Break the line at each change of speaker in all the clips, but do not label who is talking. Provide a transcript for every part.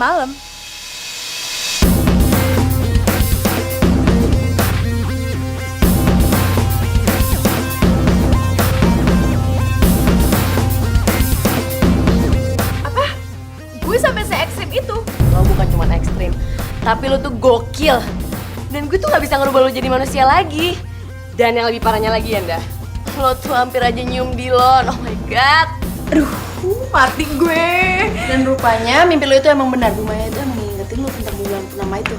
semalam. Apa? Gue sampai se-ekstrim itu?
Lo bukan cuma ekstrim, tapi lo tuh gokil. Dan gue tuh gak bisa ngerubah lo jadi manusia lagi. Dan yang lebih parahnya lagi Yanda, lo tuh hampir aja nyium Dillon. Oh my god.
Aduh, mati gue. Dan rupanya mimpi lo itu emang benar. Bu Maya itu emang ngingetin lo tentang bulan purnama itu.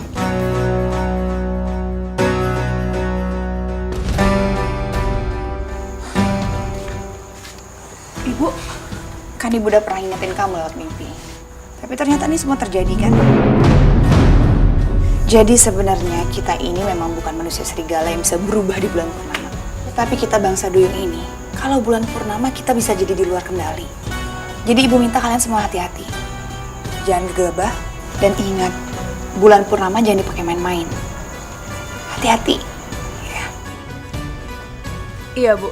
Ibu, kan ibu udah pernah ingetin kamu lewat mimpi. Tapi ternyata ini semua terjadi kan? Jadi sebenarnya kita ini memang bukan manusia serigala yang bisa berubah di bulan purnama. Tetapi kita bangsa duyung ini, kalau bulan purnama kita bisa jadi di luar kendali. Jadi ibu minta kalian semua hati-hati. Jangan gegabah dan ingat, bulan purnama jangan dipakai main-main. Hati-hati. Ya.
Iya, Bu.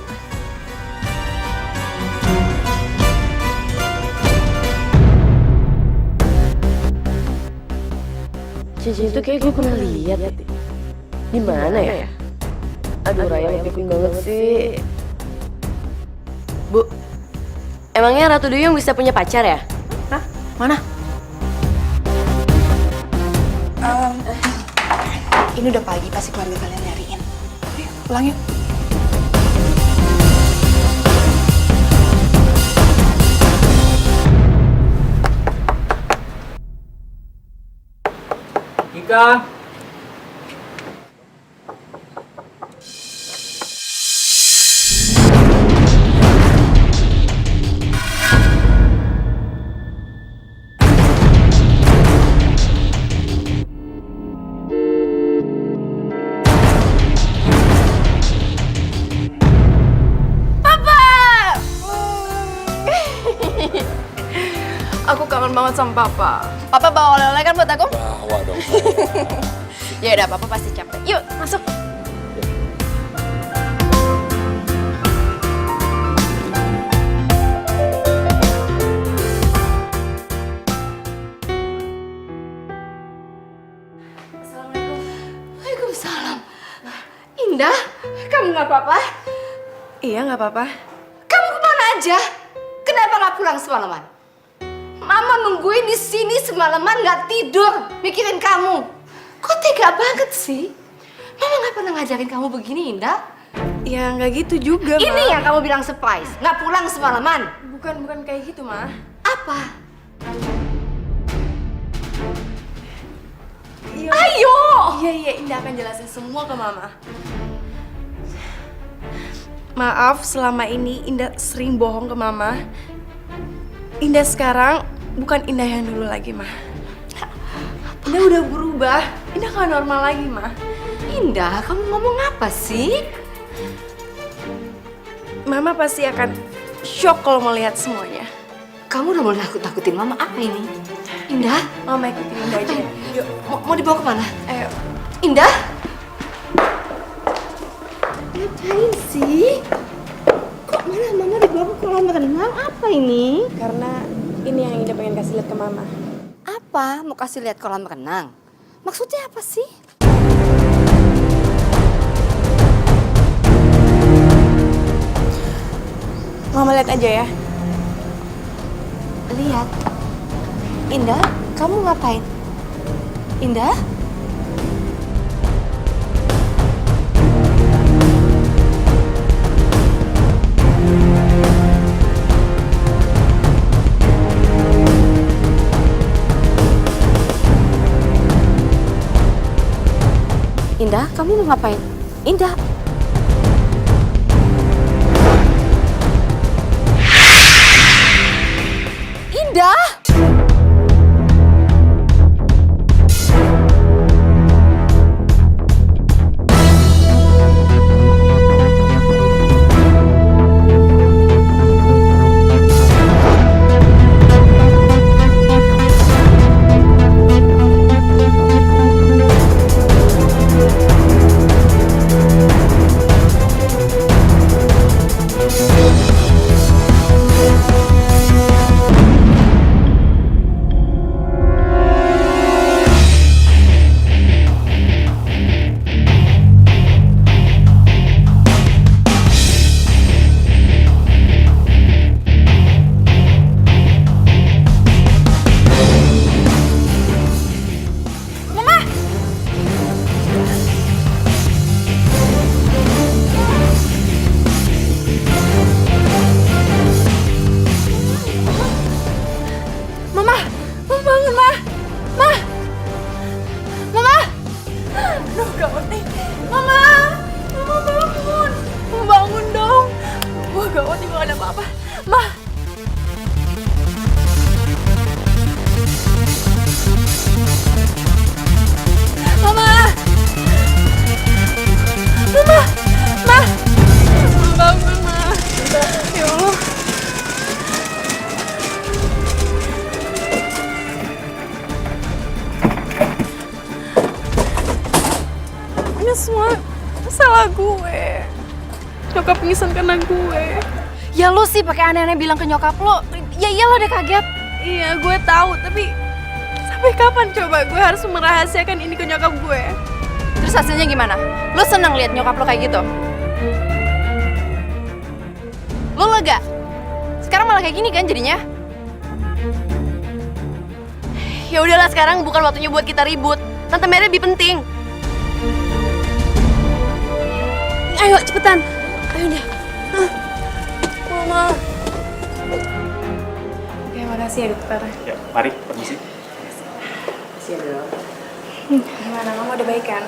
Cincin itu kayak gue pernah lihat. Di mana ya? Aduh, Raya ngikutin banget sih. Bu, emangnya Ratu Duyung bisa punya pacar ya?
Hah? Mana?
Ini udah pagi, pasti keluarga kalian nyariin. Ayo, pulang yuk.
Ika.
Aku kangen banget sama Papa. Papa bawa oleh-oleh kan buat aku?
Bawa dong saya.
Ya udah, Papa pasti capek. Yuk, masuk. Assalamualaikum. Waalaikumsalam. Indah, kamu nggak apa-apa? Iya, nggak apa-apa. Kamu kemana aja? Kenapa nggak pulang semalaman? Mama nungguin di sini semalaman nggak tidur, mikirin kamu. Kok tega banget sih? Mama nggak pernah ngajarin kamu begini, Indah.
Ya nggak gitu juga, Ma.
Ini yang kamu bilang surprise, nggak pulang semalaman.
Bukan kayak gitu, Ma.
Apa?
Iya.
Ayo!
Iya, Indah akan jelasin semua ke Mama. Maaf, selama ini Indah sering bohong ke Mama. Indah sekarang bukan Indah yang dulu lagi, Ma. Indah udah berubah. Indah gak normal lagi, Ma.
Indah, kamu ngomong apa sih?
Mama pasti akan shock kalau melihat semuanya.
Kamu udah mulai nakut-nakutin Mama, apa ini? Indah?
Mama ikutin Indah aja. Yuk.
Mau dibawa kemana?
Ayo.
Indah? Ngapain sih? Kok malah Mama dibawa ke kolam renang? Apa ini?
Karena ini yang Indah pengen kasih lihat ke Mama.
Apa? Mau kasih lihat kolam renang? Maksudnya apa sih?
Mama lihat aja ya.
Lihat. Indah, kamu ngapain? Indah? Indah, kamu mau ngapain? Indah. Indah.
semua salah gue. Nyokap pingsan karena gue.
Ya lu sih pakai aneh-aneh bilang ke nyokap lo. Ya iyalah deh kaget.
Iya, gue tahu, tapi sampai kapan coba gue harus merahasiakan ini ke nyokap gue?
Terus hasilnya gimana? Lo seneng lihat nyokap lo kayak gitu? Lo lega? Sekarang malah kayak gini kan jadinya?
Ya udahlah, sekarang bukan waktunya buat kita ribut. Tante Mary lebih penting.
Ayo cepetan. Ayo deh. Mama. Oke, makasih ya dokter.
Ya, mari, permisi.
Gimana, Mama udah baik kan?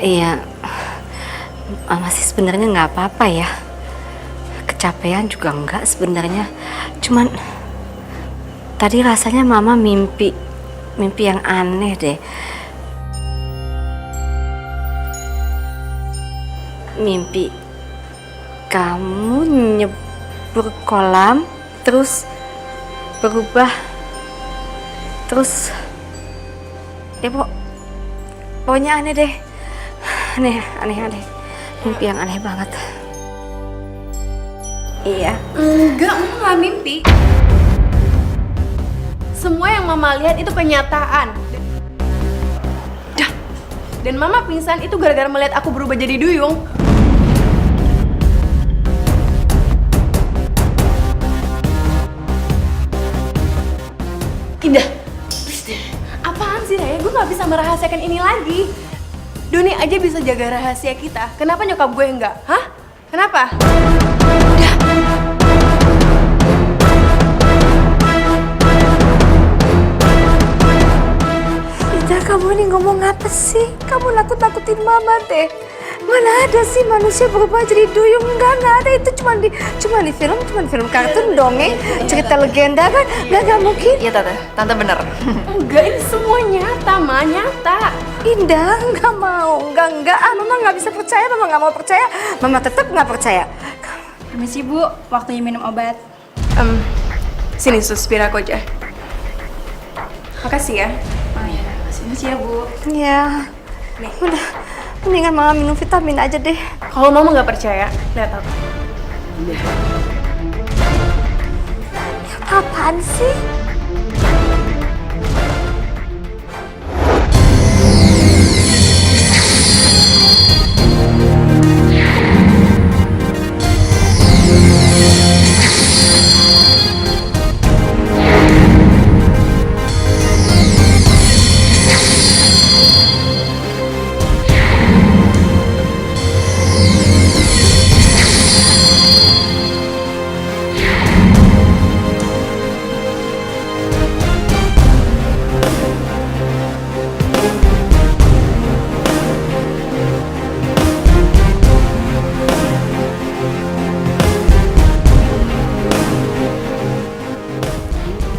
Iya, Mama sih sebenarnya nggak apa-apa ya. Kecapean juga enggak sebenarnya. Cuman tadi rasanya Mama mimpi yang aneh deh. Mimpi kamu nyebur kolam, terus berubah, terus ya pokoknya aneh deh. Aneh. Mimpi yang aneh banget. Iya.
Enggak, Mama nggak mimpi. Semua yang Mama lihat itu kenyataan. Dan Mama pingsan itu gara-gara melihat aku berubah jadi duyung. Indah, please deh. Apaan sih Raya? Gue nggak bisa merahasiakan ini lagi. Doni aja bisa jaga rahasia kita. Kenapa nyokap gue enggak? Hah? Kenapa?
Ida, kamu ini ngomong apa sih? Kamu nakut-nakutin Mama deh. Mana ada sih manusia berubah jadi duyung? Enggak ada. Itu cuma di film kartun dongeng, cerita legenda kan? Enggak mungkin.
Iya tante bener.
Enggak, ini semua nyata, Ma. Nyata.
Indah, enggak mau. Enggak. Mama nggak bisa percaya, Mama nggak mau percaya. Mama tetap nggak percaya.
Permisi Bu, waktunya minum obat.
Sini sus, biar aku aja. Makasih ya.
Oh ya, permisi ya Bu.
Ya, udah. Mendingan Mama minum vitamin aja deh.
Kalau Mama nggak percaya, lihat aku.
Apaan sih?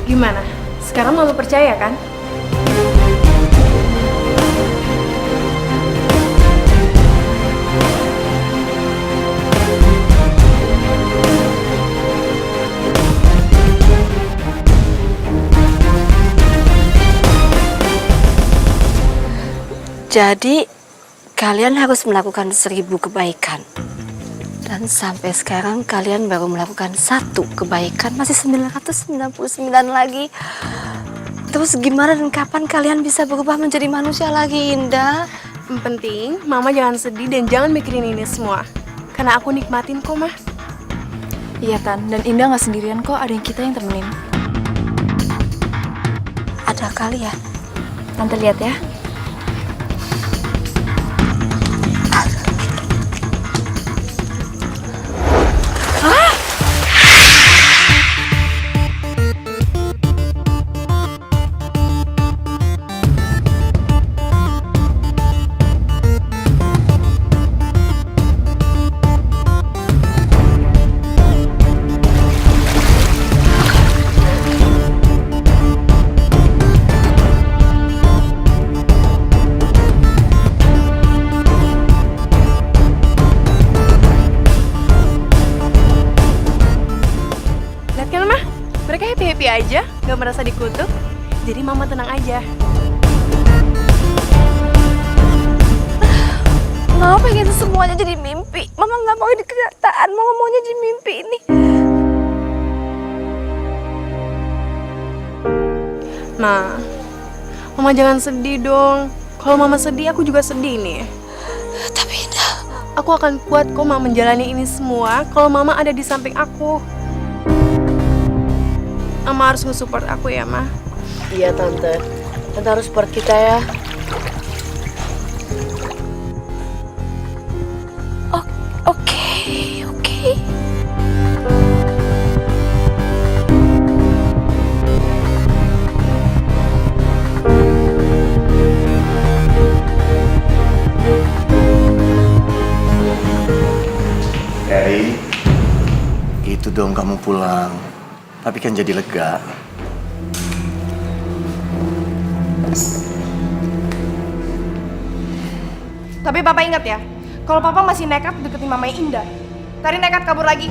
Gimana? Sekarang Mama percaya kan?
Jadi, kalian harus melakukan 1000 kebaikan. Dan sampai sekarang kalian baru melakukan 1 kebaikan, masih 999 lagi. Terus gimana dan kapan kalian bisa berubah menjadi manusia lagi, Indah?
Yang penting, Mama jangan sedih dan jangan mikirin ini semua. Karena aku nikmatin kok, Ma.
Iya Tan, dan Indah nggak sendirian kok, ada yang kita yang temenin.
Ada kalian.
Tante lihat ya.
happy aja, gak merasa dikutuk. Jadi mama tenang aja.
Mama pengen semuanya jadi mimpi. Mama nggak mau ini kenyataan. Mama maunya jadi mimpi ini.
Nah, mama jangan sedih dong. Kalau mama sedih, aku juga sedih nih.
Tapi Indah,
Aku akan kuat kok mama menjalani ini semua kalau mama ada di samping aku. Mama harus nge-support aku ya, Ma.
Iya tante, tante harus support kita ya.
Oke.
Dari itu dong kamu pulang. Tapi kan jadi lega.
Tapi papa ingat ya, kalau papa masih nekat deketin mamanya Indah, Tari nekat kabur lagi.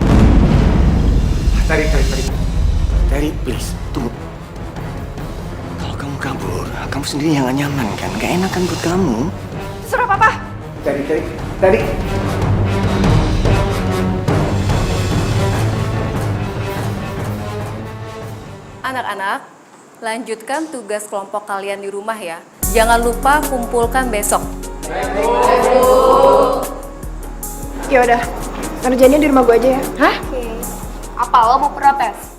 Dari, please, tunggu. Kalau kamu kabur, kamu sendiri yang gak nyaman kan? Gak enak kan buat kamu?
Terserah papa.
Dari.
Anak-anak, lanjutkan tugas kelompok kalian di rumah ya. Jangan lupa kumpulkan besok.
Ya udah, kerjanya di rumah gue aja ya. Hah?
Apa lo mau protes?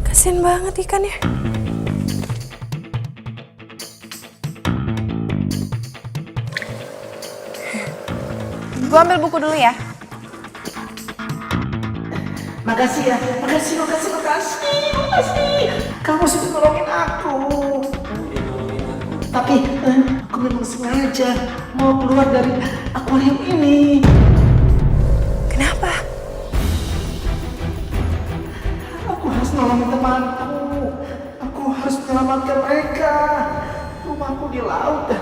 Kasian banget ikannya. Gue ambil buku dulu ya.
Makasih. Kamu sudah nolongin aku. Tapi aku memang sengaja mau keluar dari akuarium ini.
Kenapa?
Aku harus nolongin temanku. Aku harus menyelamatkan mereka. Rumahku di laut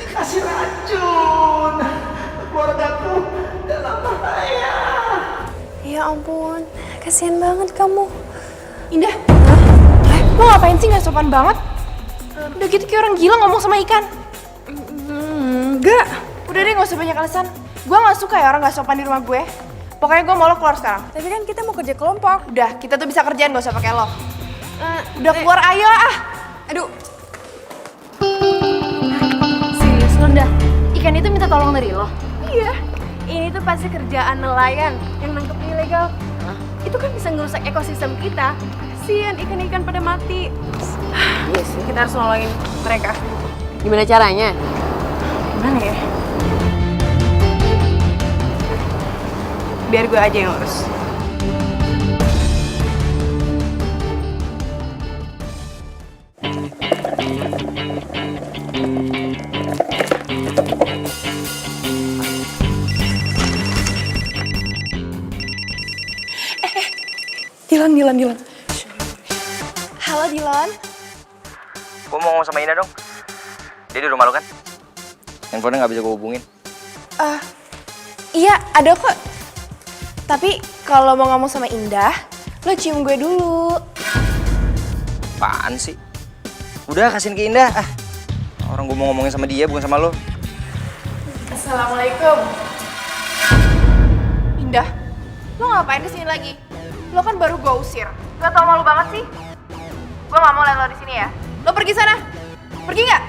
dikasih racun. Keluargaku dalam bahaya.
Ya ampun, kasian banget kamu. Indah, lo ngapain sih gak sopan banget? Udah gitu kayak orang gila ngomong sama ikan. Enggak. Udah deh gak usah banyak alasan. Gue gak suka ya orang gak sopan di rumah gue. Pokoknya gue mau lo keluar sekarang.
Tapi kan kita mau kerja kelompok.
Udah, kita tuh bisa kerjaan gak usah pakai lo. Udah keluar ayo ah. Aduh.
Serius lo dah? Ikan itu minta tolong dari lo?
Iya. Ini tuh pasti kerjaan nelayan yang nangkep ilegal. Itu kan bisa ngerusak ekosistem kita. Kasian ikan-ikan pada mati. Iya sih, kita harus nolongin mereka.
Gimana caranya?
Gimana ya? Biar gue aja yang urus. Dilan. Halo Dilan.
Gue mau ngomong sama Ina dong. Dia di rumah lo kan? Handphonenya nggak bisa gue hubungin.
Iya ada kok. Tapi kalau mau ngomong sama Indah, lo cium gue dulu.
Apaan sih? Udah kasihin ke Indah. Orang gue mau ngomongin sama dia bukan sama lo.
Assalamualaikum. Indah, lo ngapain di sini lagi? Lo kan baru gue usir. Gak tau malu banget sih. Gue gak mau liat lo di sini ya. Lo pergi sana. Pergi nggak?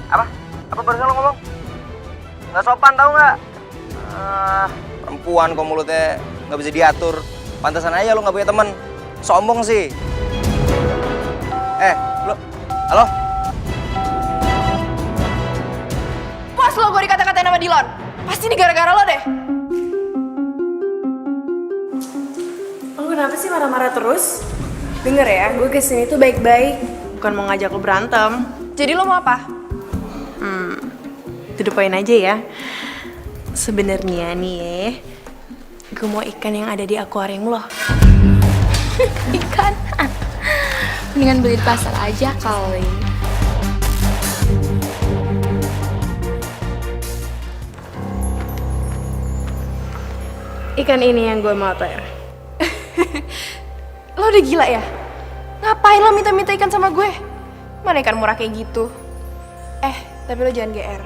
Apa? Apa barusan lo ngomong? Nggak sopan tau nggak? Perempuan kok mulutnya nggak bisa diatur. Pantasan aja lo nggak punya teman. Sombong sih. Lo, halo?
Puas lo gue dikata-katain sama Dilon. Pasti ini gara-gara lo deh. Lo kenapa sih marah-marah terus? Denger ya, gue kesini tuh baik-baik. Bukan mau ngajak lo berantem. Jadi lo mau apa? To the point aja ya. Sebenarnya nih Gue mau ikan yang ada di akuarium lo.
Ikan. Mendingan beli di pasar aja kali.
Ikan ini yang gue mau, Ter. Lo udah gila ya? Ngapain lo minta-minta ikan sama gue? Mana ikan murah kayak gitu? Tapi lo jangan GR.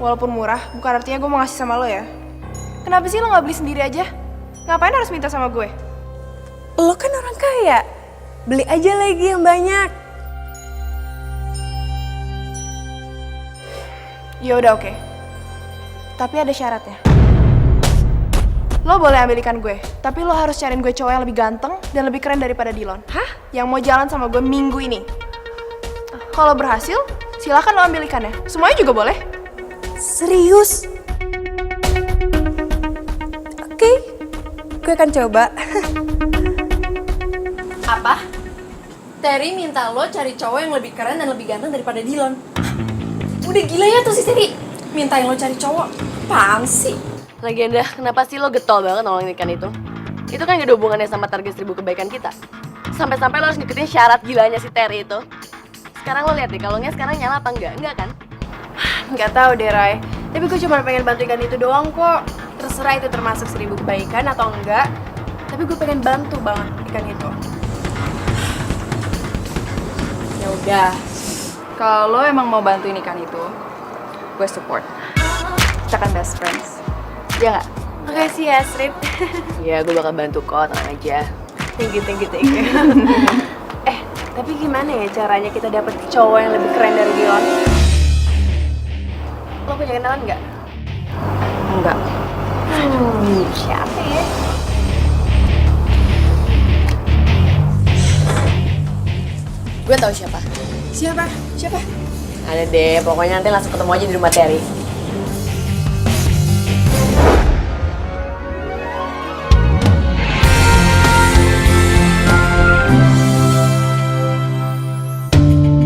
Walaupun murah, bukan artinya gue mau ngasih sama lo ya. Kenapa sih lo gak beli sendiri aja? Ngapain harus minta sama gue? Lo kan orang kaya. Beli aja lagi yang banyak. Ya udah oke. Tapi ada syaratnya. Lo boleh ambil ikan gue, tapi lo harus cariin gue cowok yang lebih ganteng dan lebih keren daripada Dillon. Hah? Yang mau jalan sama gue minggu ini. Kalau berhasil, silakan lo ambil ikannya. Semuanya juga boleh.
Serius? Oke, gue akan coba.
Apa? Terry minta lo cari cowok yang lebih keren dan lebih ganteng daripada Dillon. Udah gila ya tuh si Terry. Mintain lo cari cowok. Apaan sih? Legenda, kenapa sih lo getol banget nolongin ikan itu? Itu kan gak ada hubungannya sama target 1000 kebaikan kita. Sampai-sampai lo harus ngikutin syarat gilanya si Terry itu. Sekarang lo lihat deh, kalungnya sekarang nyala apa enggak? Enggak kan?
Nggak tahu deh, Rai. Tapi gue cuma pengen bantu ikan itu doang kok. Terserah itu termasuk 1000 kebaikan atau enggak. Tapi gue pengen bantu banget ikan itu.
Ya udah. Kalau lo emang mau bantuin ikan itu, gue support. Kita kan best friends. Ya nggak?
Makasih ya, Srip.
Iya, gue bakal bantu kok, tenang aja.
Thank you. Tapi gimana ya caranya kita dapet cowok yang lebih keren dari Dillon? Lo punya kenalan nggak?
Enggak.
Siapa ya?
Gue tahu siapa.
Siapa?
Ada deh, pokoknya nanti langsung ketemu aja di rumah Terry.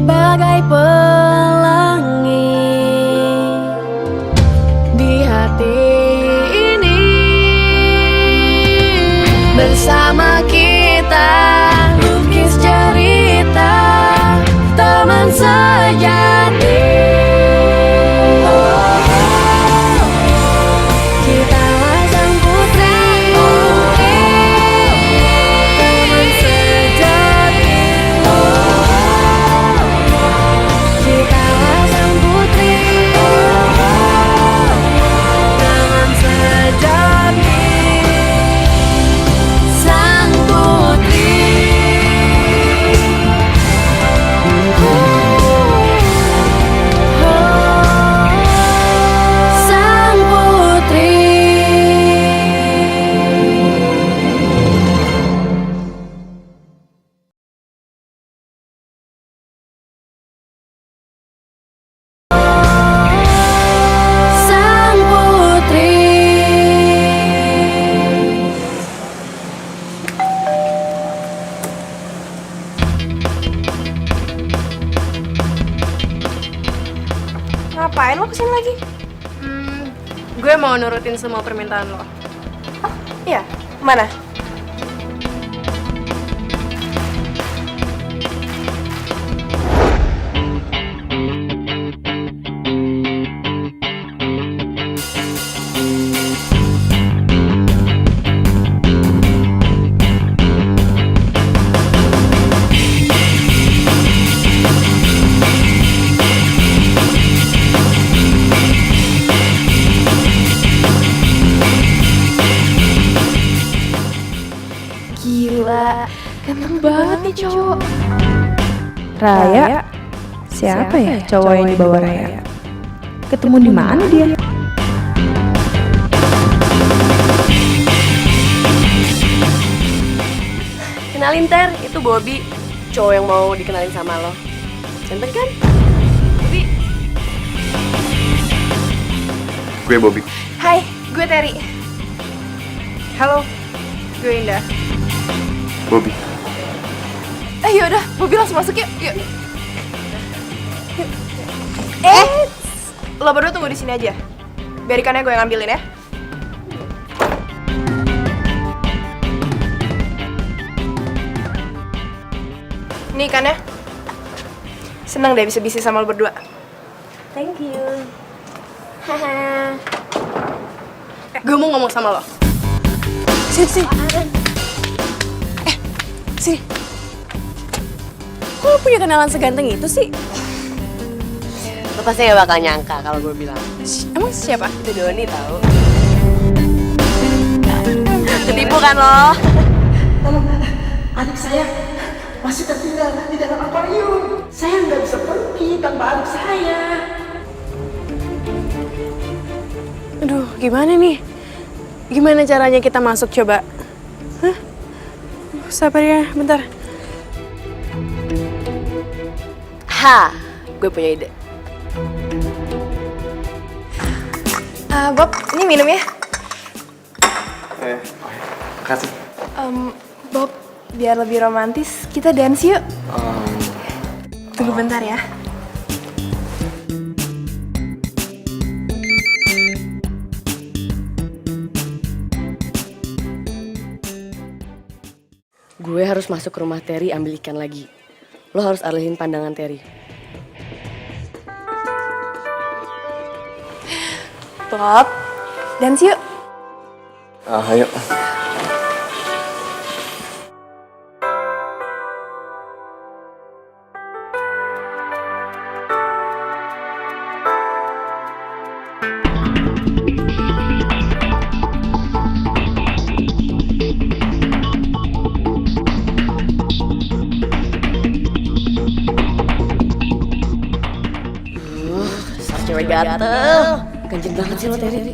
Bagai pelangi di hati ini, bersama kita lukis cerita teman sejati. Kitalah sang putri, teman sejati. Kitalah sang putri, teman sejati. Sang putri. Sang putri. Sang putri. Ngapain lo kesini lagi? Gue mau nurutin semua permintaan lo. Iya, mana? Gila, ganteng banget nih cowok.
Raya? Siapa ya cowok yang dibawa Raya? Ketemu di mana dia?
Kenalin Ter, itu Bobby, cowok yang mau dikenalin sama lo. Ganteng kan? Bobby.
Gue Bobby.
Hai, gue Terry. Halo, gue Indah.
Bobby.
Yaudah, Bobby langsung masuk yuk. Yuk. Lo berdua tunggu di sini aja. Biar ikannya gue yang ngambilin ya. Nih ikannya. Senang deh bisa bisnis sama lo berdua.
Thank you.
Gue mau ngomong sama lo.
Sini, sini. Sini. Kok lo punya kenalan seganteng itu sih?
Lo pasti gak bakal nyangka kalau gue bilang.
Emang siapa?
Itu Doni tau. Ketipu kan lo?
Adik saya masih tertinggal di dalam akuarium. Saya nggak bisa pergi tanpa adik saya.
Aduh, gimana nih? Gimana caranya kita masuk coba? Hah? Sabar ya, bentar.
Gue punya ide.
Bob, ini minum ya.
Makasih.
Bob, biar lebih romantis, kita dance yuk. Tunggu bentar ya.
Gue harus masuk ke rumah Terry ambil ikan lagi. Lo harus alihin pandangan Terry.
Bob, dance yuk.
Ayo.
Cewek gatel. Ganjen banget sih lo Terry.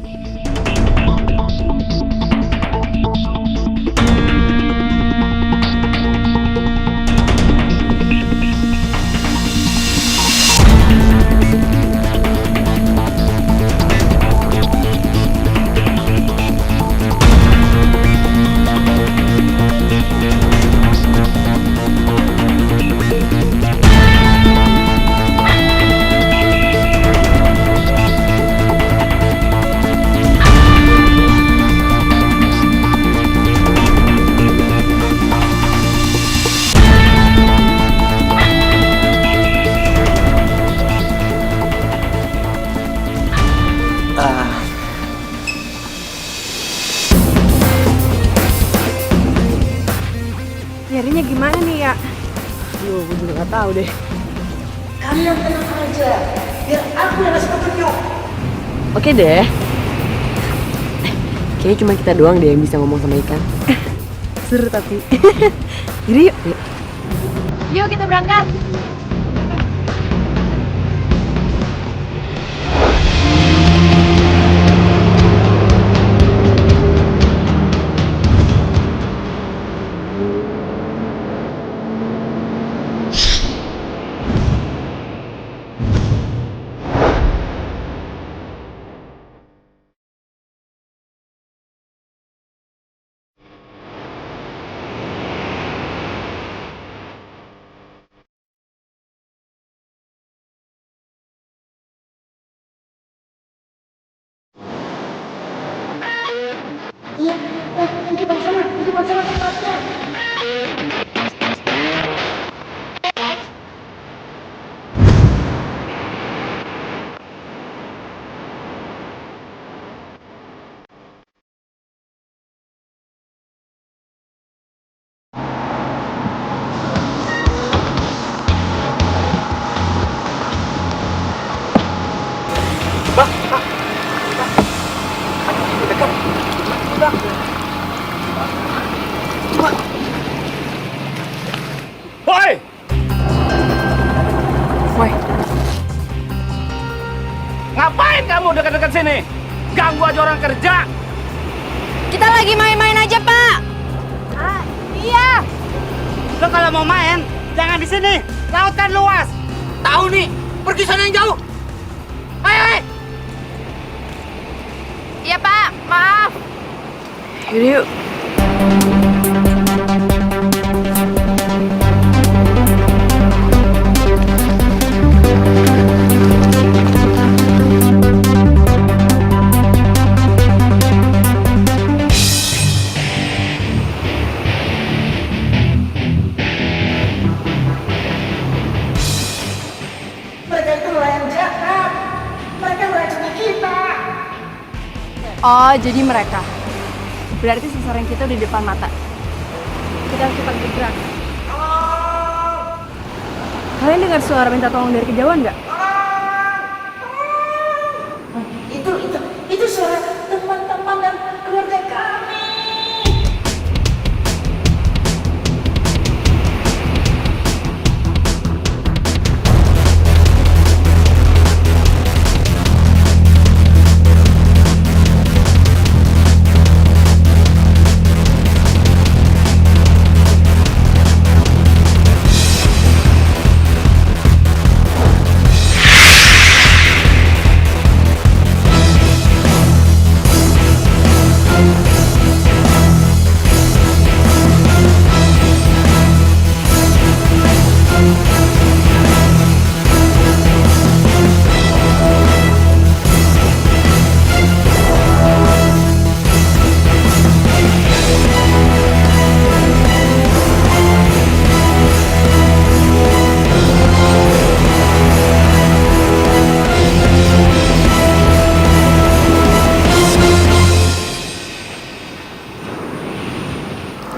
Nyarinya gimana nih ya?
Gue juga gak tahu deh.
Kalian tenang aja, biar aku yang ngasih petunjuk.
Oke deh. Kayaknya cuma kita doang deh yang bisa ngomong sama ikan.
Seru tapi. Jadi yuk.
Yuk kita berangkat.
Woi!
Woi,
Ngapain kamu dekat-dekat sini? Ganggu aja orang kerja.
Kita lagi main-main aja, Pak.
Iya. Lo kalau mau main, jangan di sini. Laut kan luas. Tahu nih, pergi sana yang jauh. Ayo, ayo.
Iya, Pak. Maaf.
yaudah yuk.
Oh, jadi mereka. Berarti sasaran kita udah di depan mata. Kita harus cepat bergerak. Kalian dengar suara minta tolong dari kejauhan nggak?
Itu suara teman-teman dan keluarga kami.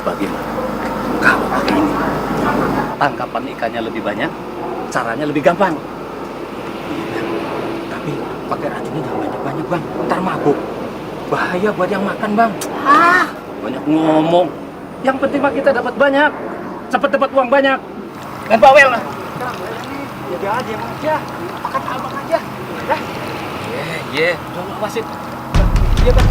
Bagaimana? Kalau pakai ini, tangkapan ikannya lebih banyak, caranya lebih gampang. Tapi pakai racunnya jangan banyak-banyak, Bang. Ntar mabuk. Bahaya buat yang makan, Bang. Banyak ngomong. Yang penting mah kita dapat banyak. Cepet dapat uang banyak. Dan bawel lah.
Jaga aja emang aja. Makan abang aja. Ya.
Iya. Jangan wasit. Iya, Bang.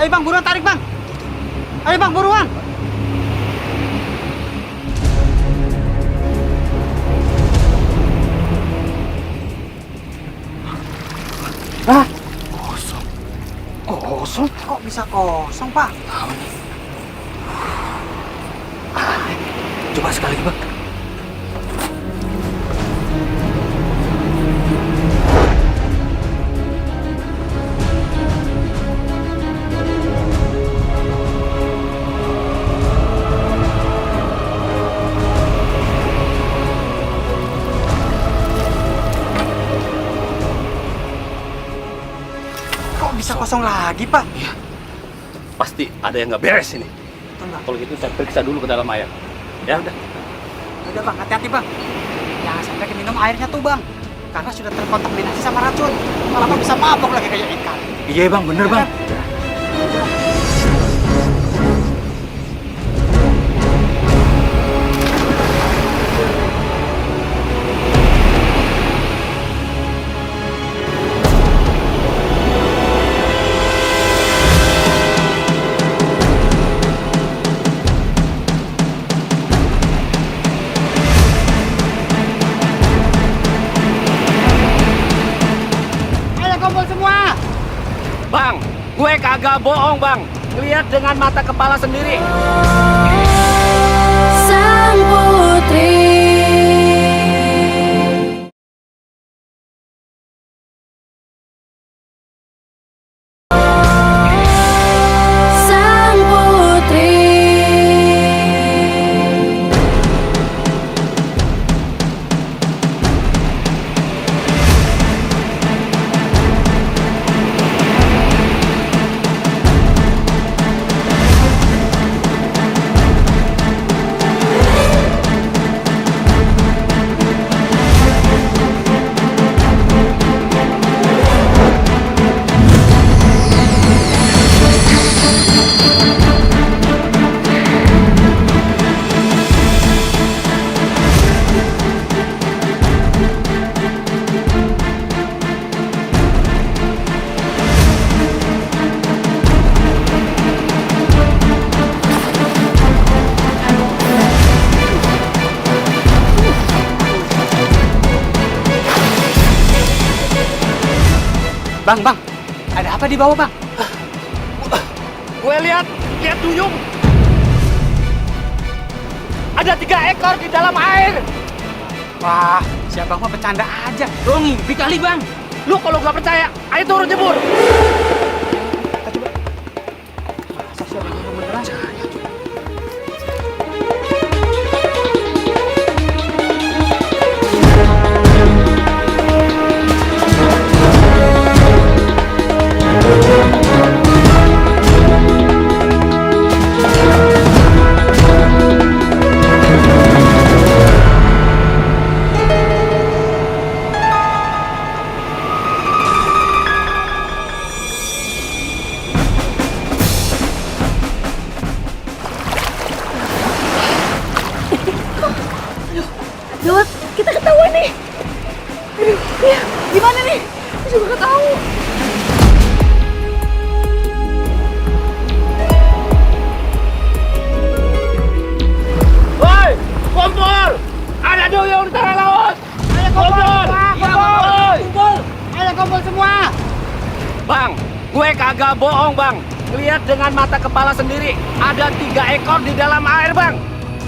Ayo bang, buruan tarik bang. Ayo bang, buruan.
Ah, kosong. Kosong?
Kok bisa kosong pak?
Tahu nih. Coba sekali lagi bang.
Kok bisa kosong lagi pak?
Iya. Pasti ada yang nggak beres ini. Kalau gitu saya periksa dulu ke dalam air. Ya udah.
Udah bang, hati-hati bang. Jangan sampai minum airnya tuh bang. Karena sudah terkontaminasi sama racun. Lama bisa mabok lagi kayak ikan.
Iya bang, bener bang.
Ayo kumpul semua.
Bang, gue kagak bohong bang. Lihat dengan mata kepala sendiri.
Sang putri. Sang putri.
Bang, ada apa di bawah bang?
Gue lihat duyung. Ada 3 ekor di dalam air.
Wah, si abang mah bercanda aja.
Lo ngimpi kali bang. Lu kalau nggak percaya, ayo turun jebur.
Gawat, kita ketahuan nih. Aduh, ya, gimana nih? Aku juga gak tahu.
Woi, kumpul! Ada duyung di tengah laut. Ayo kumpul! Kumpul!
Ayo kumpul semua.
Bang, gue kagak bohong bang. Lihat dengan mata kepala sendiri. Ada 3 ekor di dalam air bang.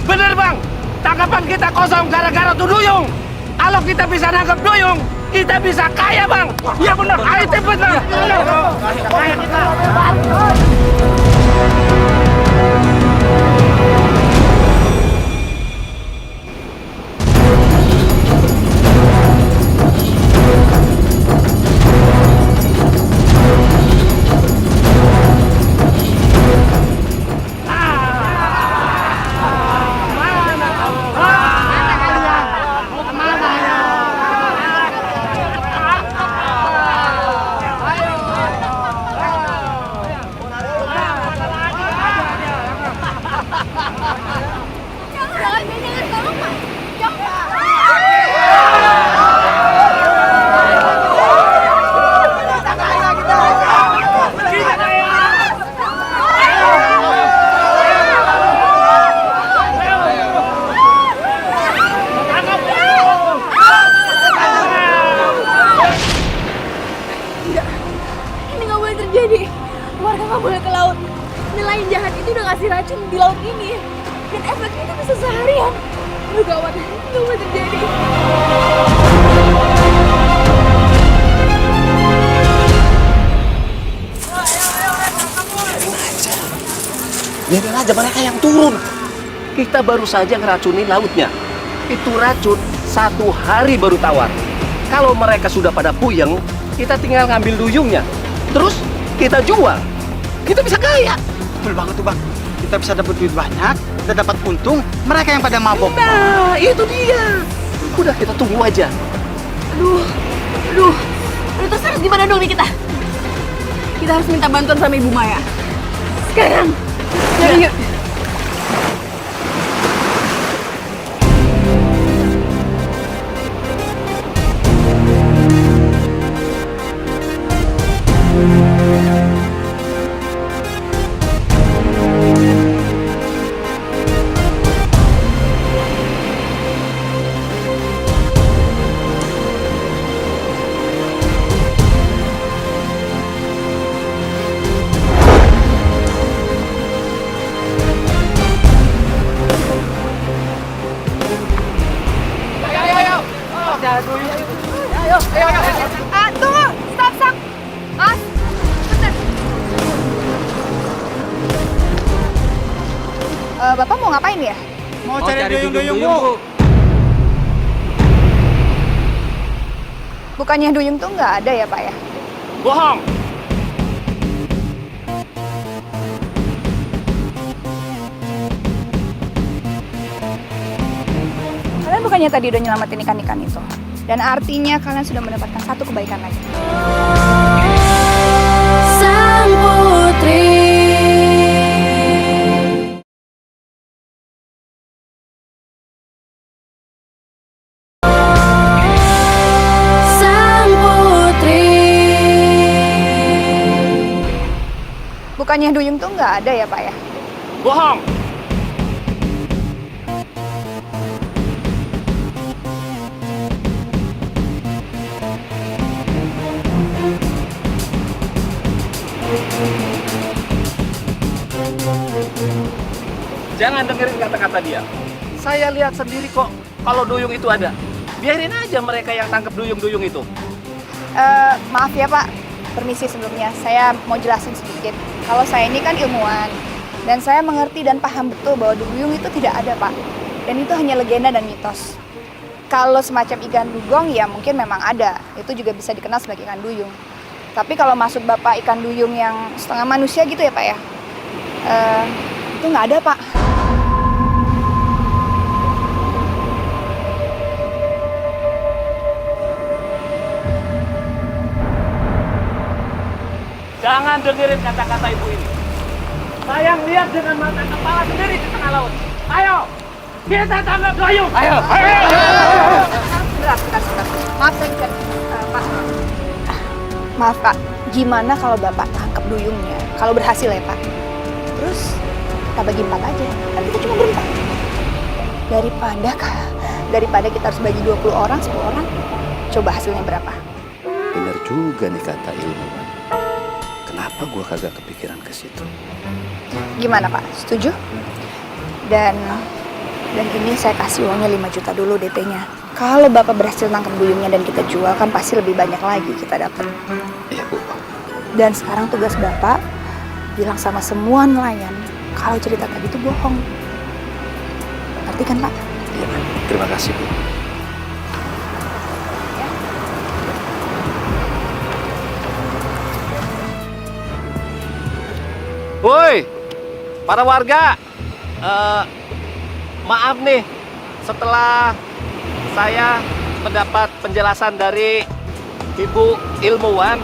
Bener bang. Tangkapan kita kosong gara-gara tuh duyung. Kalau kita bisa nangkep duyung, kita bisa kaya bang. Iya bener. Ayo cepet bang. Kaya kita.
Nelayan jahat itu udah ngasih racun di laut ini. Dan efeknya itu bisa seharian. Aduh gawat, ini gak boleh terjadi.
Biarin aja mereka yang turun. Kita baru saja ngeracunin lautnya. Itu racun 1 hari baru tawar. Kalau mereka sudah pada puyeng, kita tinggal ngambil duyungnya. Terus kita jual. Kita bisa kaya.
Betul banget tuh bang. Kita bisa dapat duit banyak, kita dapat untung. Mereka yang pada mabok.
Nah, itu dia. Udah kita tunggu aja.
Aduh, terus harus gimana dong nih kita? Kita harus minta bantuan sama Ibu Maya. Sekarang. Yuk.
Ayo. Tunggu, stop. Mas, bentar. Bapak mau ngapain ya?
Mau cari duyung-duyung, Bu.
Bukannya duyung tuh nggak ada ya, Pak ya?
Bohong.
Kalian bukannya tadi udah nyelamatin ikan-ikan itu? Dan artinya kalian sudah mendapatkan satu kebaikan lagi.
Sang Putri. Sang Putri.
Bukannya duyung tuh nggak ada ya, Pak ya?
Bohong. Jangan dengerin kata-kata dia. Saya lihat sendiri kok kalau duyung itu ada. Biarin aja mereka yang tangkap duyung-duyung itu.
Maaf ya Pak, permisi sebelumnya. Saya mau jelasin sedikit. Kalau saya ini kan ilmuwan. Dan saya mengerti dan paham betul bahwa duyung itu tidak ada Pak. Dan itu hanya legenda dan mitos. Kalau semacam ikan dugong ya mungkin memang ada. Itu juga bisa dikenal sebagai ikan duyung. Tapi kalau maksud Bapak ikan duyung yang setengah manusia gitu ya Pak ya? Itu nggak ada Pak.
Jangan dengerin kata-kata ibu ini. Saya lihat dengan mata kepala sendiri di tengah laut. Ayo, kita tangkap duyung. Ayo.
Bentar. Maaf saya bukan Pak. Maaf Pak, gimana kalau Bapak tangkap duyungnya? Kalau berhasil ya Pak. Terus kita bagi 4 aja, kan kita cuma berempat. Daripada kita harus bagi 20 orang, 10 orang. Coba hasilnya berapa?
Bener juga nih kata ilmuwan. Kenapa gua kagak kepikiran ke situ?
Gimana Pak, setuju? Dan ini saya kasih uangnya 5 juta dulu DP-nya. Kalau Bapak berhasil nangkep duyungnya dan kita jual, kan pasti lebih banyak lagi kita dapat.
Iya Bu.
Dan sekarang tugas Bapak bilang sama semua nelayan kalau cerita tadi itu bohong. Ngerti kan Pak?
Iya, terima kasih Bu. Woi, para warga, maaf nih, setelah saya mendapat penjelasan dari Ibu ilmuwan,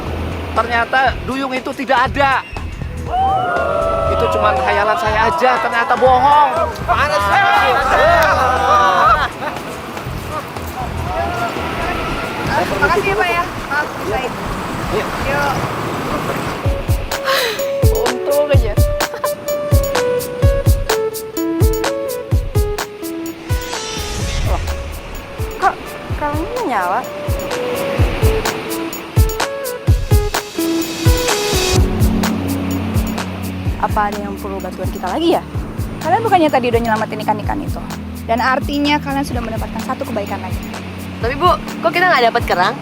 ternyata duyung itu tidak ada. Itu cuma khayalan saya aja, ternyata bohong. Mana sih?
Makasih ya Pak ya. Maaf, baik. Yuk.
Untung aja. Kok kalengnya nyala?
Apa ada yang perlu bantuan kita lagi ya? Kalian bukannya tadi udah nyelamatin ikan-ikan itu? Dan artinya kalian sudah mendapatkan satu kebaikan lagi.
Tapi Bu, kok kita nggak dapat kerang?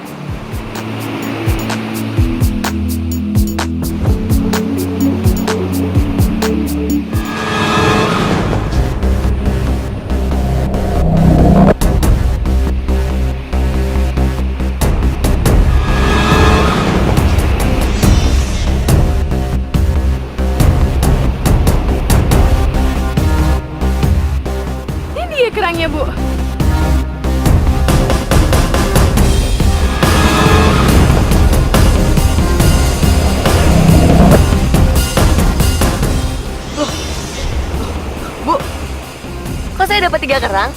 Ini dia kerangnya, Bu.
Kok saya dapat 3 kerang?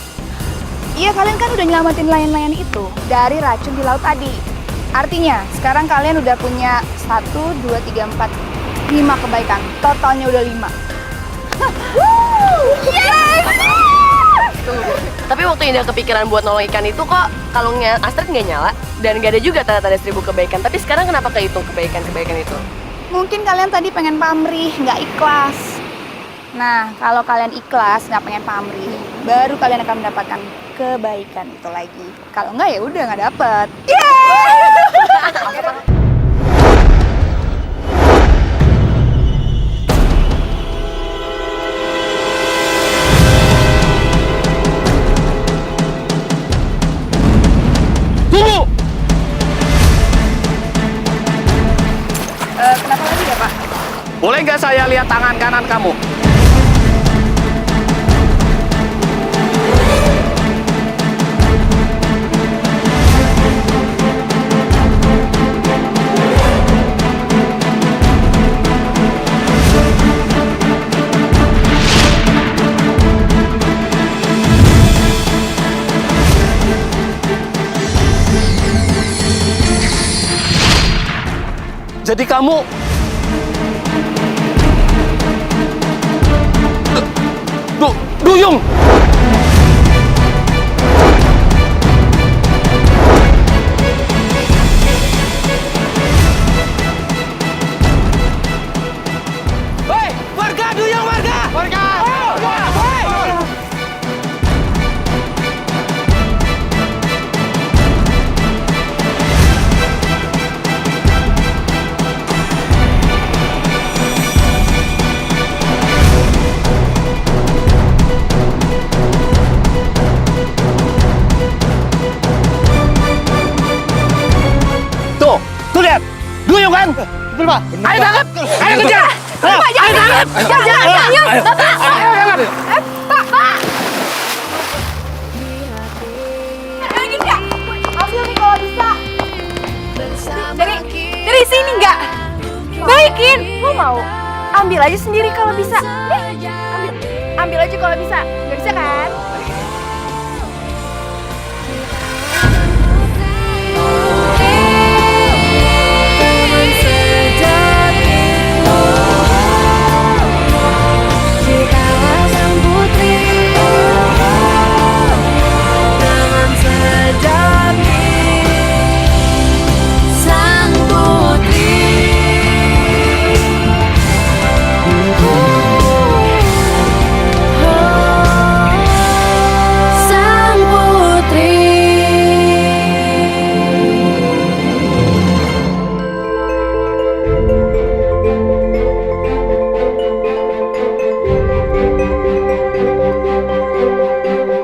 Iya, kalian kan udah nyelamatin nelayan-nelayan itu dari racun di laut tadi. Artinya, sekarang kalian udah punya 1, 2, 3, 4, 5 kebaikan. Totalnya udah 5. Yes!
Tunggu. Tapi waktu Indah kepikiran buat nolong ikan itu kok kalungnya Astrid nggak nyala dan nggak ada juga tanda-tanda 1000 kebaikan. Tapi sekarang kenapa kehitung kebaikan-kebaikan itu?
Mungkin kalian tadi pengen pamrih, nggak ikhlas. Nah, kalau kalian ikhlas, nggak pengen pamrih, baru kalian akan mendapatkan kebaikan itu lagi. Kalau enggak ya udah nggak dapet.
Tunggu!
Kenapa lagi ya Pak?
Boleh nggak saya lihat tangan kanan kamu? Jadi kamu Duyung. Hei, warga Duyung, warga. Warga. Tuh lihat, Duyung kan? Betul Pak. Ayo tangkap, ayo kejar. Ayo tangkap. Jangan, Bapak. Ayo tangkap.
Pak! Lagi nggak? Ambil nih kalau bisa. Dari sini nggak? Baikin. Lo mau? Ambil aja sendiri kalau bisa. Nih, ambil aja kalau bisa. Nggak bisa kan?